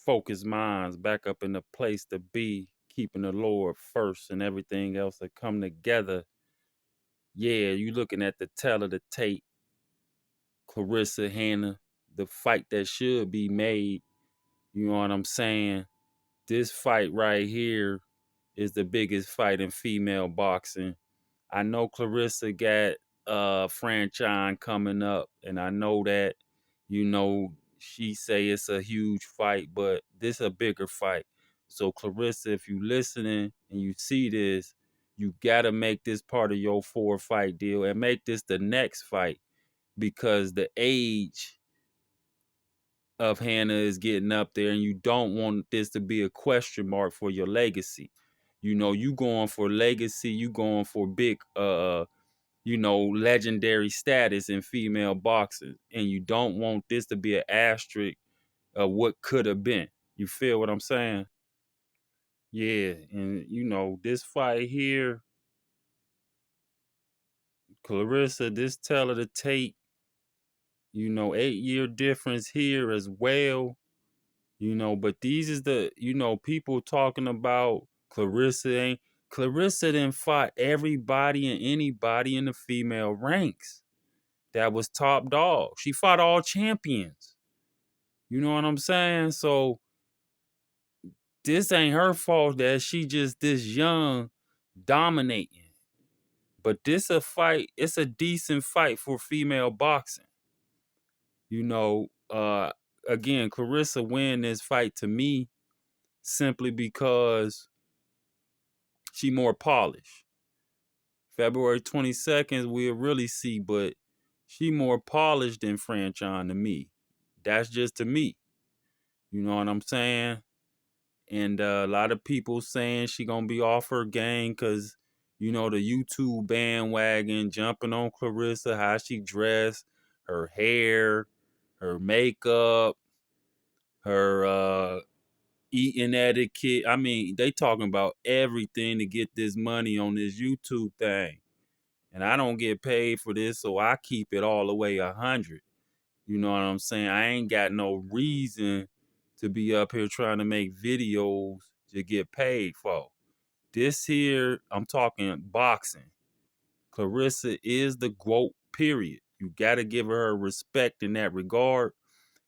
focused minds back up in the place to be, keeping the Lord first and everything else to come together. Yeah, you looking at the tail of the tape, Clarissa, Hannah, the fight that should be made. You know what I'm saying? This fight right here is the biggest fight in female boxing. I know Clarissa got franchise coming up, and I know that, she say it's a huge fight, but this a bigger fight. So Clarissa, if you listening and you see this, you gotta make this part of your 4 fight deal and make this the next fight, because the age of Hannah is getting up there, and you don't want this to be a question mark for your legacy. You going for legacy, you going for big legendary status in female boxing, and you don't want this to be an asterisk of what could have been. You feel what I'm saying? Yeah, and this fight here, Clarissa, this tell of the tape, 8-year difference here as well. But these is the, people talking about Clarissa didn't fight everybody and anybody in the female ranks that was top dog. She fought all champions. You know what I'm saying? So this ain't her fault that she just this young dominating. But this a fight, it's a decent fight for female boxing. You know, uh again, Clarissa win this fight to me simply because she more polished. February 22nd, we'll really see, but she more polished than Franchon to me. That's just to me. You know what I'm saying? And a lot of people saying she gonna be off her game because, the YouTube bandwagon jumping on Clarissa, how she dressed, her hair, her makeup, her eating etiquette. I mean, they talking about everything to get this money on this YouTube thing. And I don't get paid for this, so I keep it all the way 100. You know what I'm saying? I ain't got no reason to be up here trying to make videos to get paid for. This here, I'm talking boxing. Clarissa is the GOAT, period. You got to give her respect in that regard.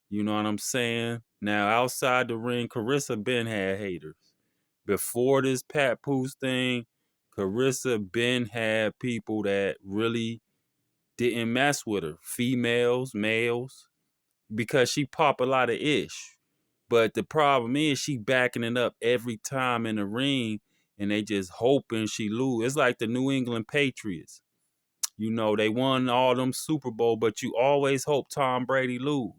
You know what I'm saying? Now, outside the ring, Clarissa been had haters. Before this Pat Poose thing, Clarissa been had people that really didn't mess with her. Females, males, because she pop a lot of ish. But the problem is she backing it up every time in the ring, and they just hoping she lose. It's like the New England Patriots. They won all them Super Bowl, but you always hope Tom Brady lose.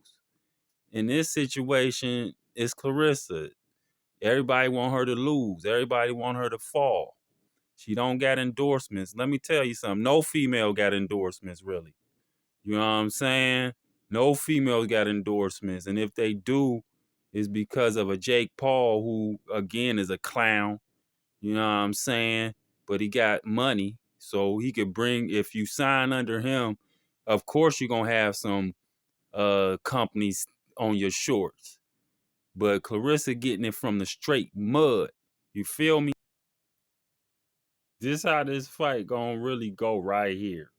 In this situation, it's Clarissa. Everybody want her to lose. Everybody want her to fall. She don't got endorsements. Let me tell you something. No female got endorsements, really. You know what I'm saying? No females got endorsements. And if they do, it's because of a Jake Paul, who, again, is a clown. You know what I'm saying? But he got money. So he could bring, if you sign under him, of course you're going to have some companies on your shorts. But Clarissa getting it from the straight mud. You feel me? This how this fight gonna really go right here.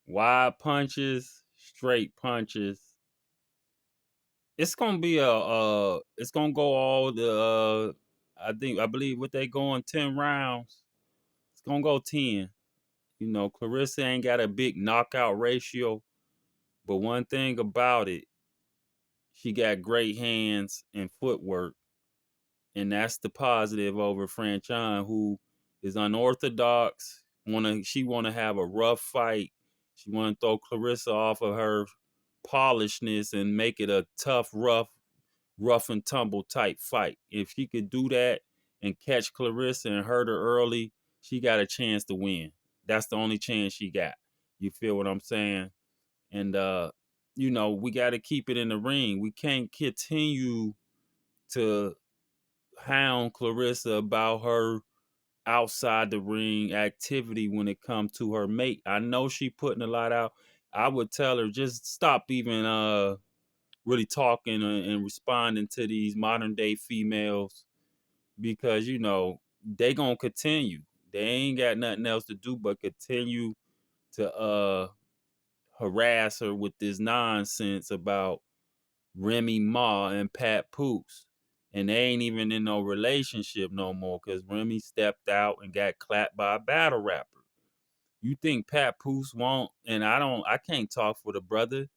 Wide punches, straight punches. It's gonna be it's gonna go all the I believe what they going 10 rounds. It's gonna go 10. Clarissa ain't got a big knockout ratio, but one thing about it, she got great hands and footwork. And that's the positive over Franchon, who is unorthodox. She wanna have a rough fight. She wanna throw Clarissa off of her polishness and make it a tough, rough and tumble type fight. If she could do that and catch Clarissa and hurt her early, she got a chance to win. That's the only chance she got. You feel what I'm saying? And we got to keep it in the ring. We can't continue to hound Clarissa about her outside the ring activity when it comes to her mate. I know she putting a lot out. I would tell her just stop even really talking and responding to these modern day females because they gonna continue. They ain't got nothing else to do but continue to harass her with this nonsense about Remy Ma and Pat Poose. And they ain't even in no relationship no more because Remy stepped out and got clapped by a battle rapper. You think Pat Poose won't, and I can't talk for the brother,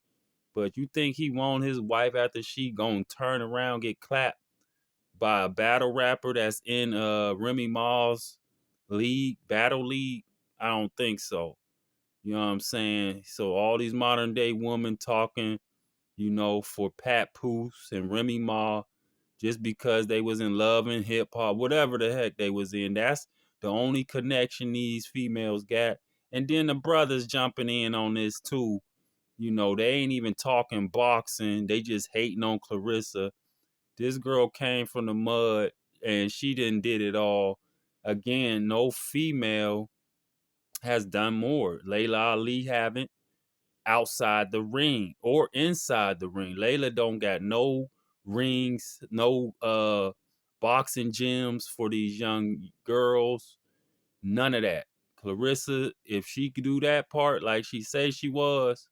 but you think he want his wife after she gonna turn around, get clapped by a battle rapper that's in Remy Ma's battle league? I don't think so. You know what I'm saying? So all these modern day women talking, for Pat Poose and Remy Ma just because they was in love and hip hop, whatever the heck they was in. That's the only connection these females got. And then the brothers jumping in on this too. They ain't even talking boxing. They just hating on Clarissa. This girl came from the mud and she didn't did it all. Again, no female has done more. Layla Ali haven't outside the ring or inside the ring. Layla don't got no rings, no boxing gyms for these young girls. None of that. Clarissa, if she could do that part like she says she was,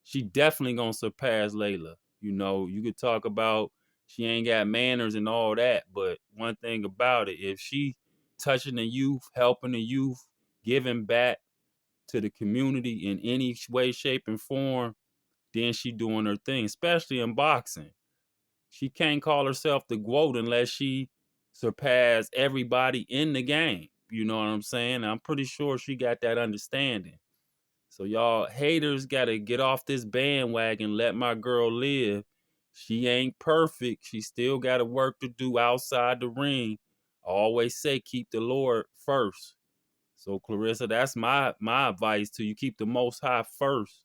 she definitely gonna surpass Layla. You could talk about she ain't got manners and all that, but one thing about it, if she touching the youth, helping the youth, giving back to the community in any way, shape, and form, then she doing her thing, especially in boxing. She can't call herself the Gwoat unless she surpass everybody in the game. You know what I'm saying? I'm pretty sure she got that understanding. So y'all haters gotta get off this bandwagon. Let my girl live. She ain't perfect. She still got a work to do outside the ring. I always say keep the Lord first. So Clarissa, that's my advice to you. Keep the Most High first,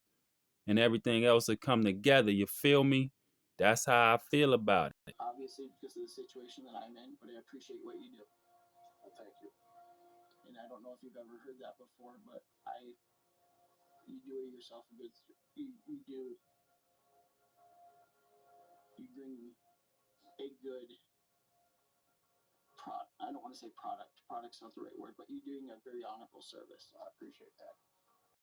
and everything else will come together. You feel me? That's how I feel about it. Obviously, because of the situation that I'm in, but I appreciate what you do. Well, thank you. And I don't know if you've ever heard that before, but you do yourself a good. You bring a good. I don't want to say product. Product's not the right word, but you're doing a very honorable service. I appreciate that.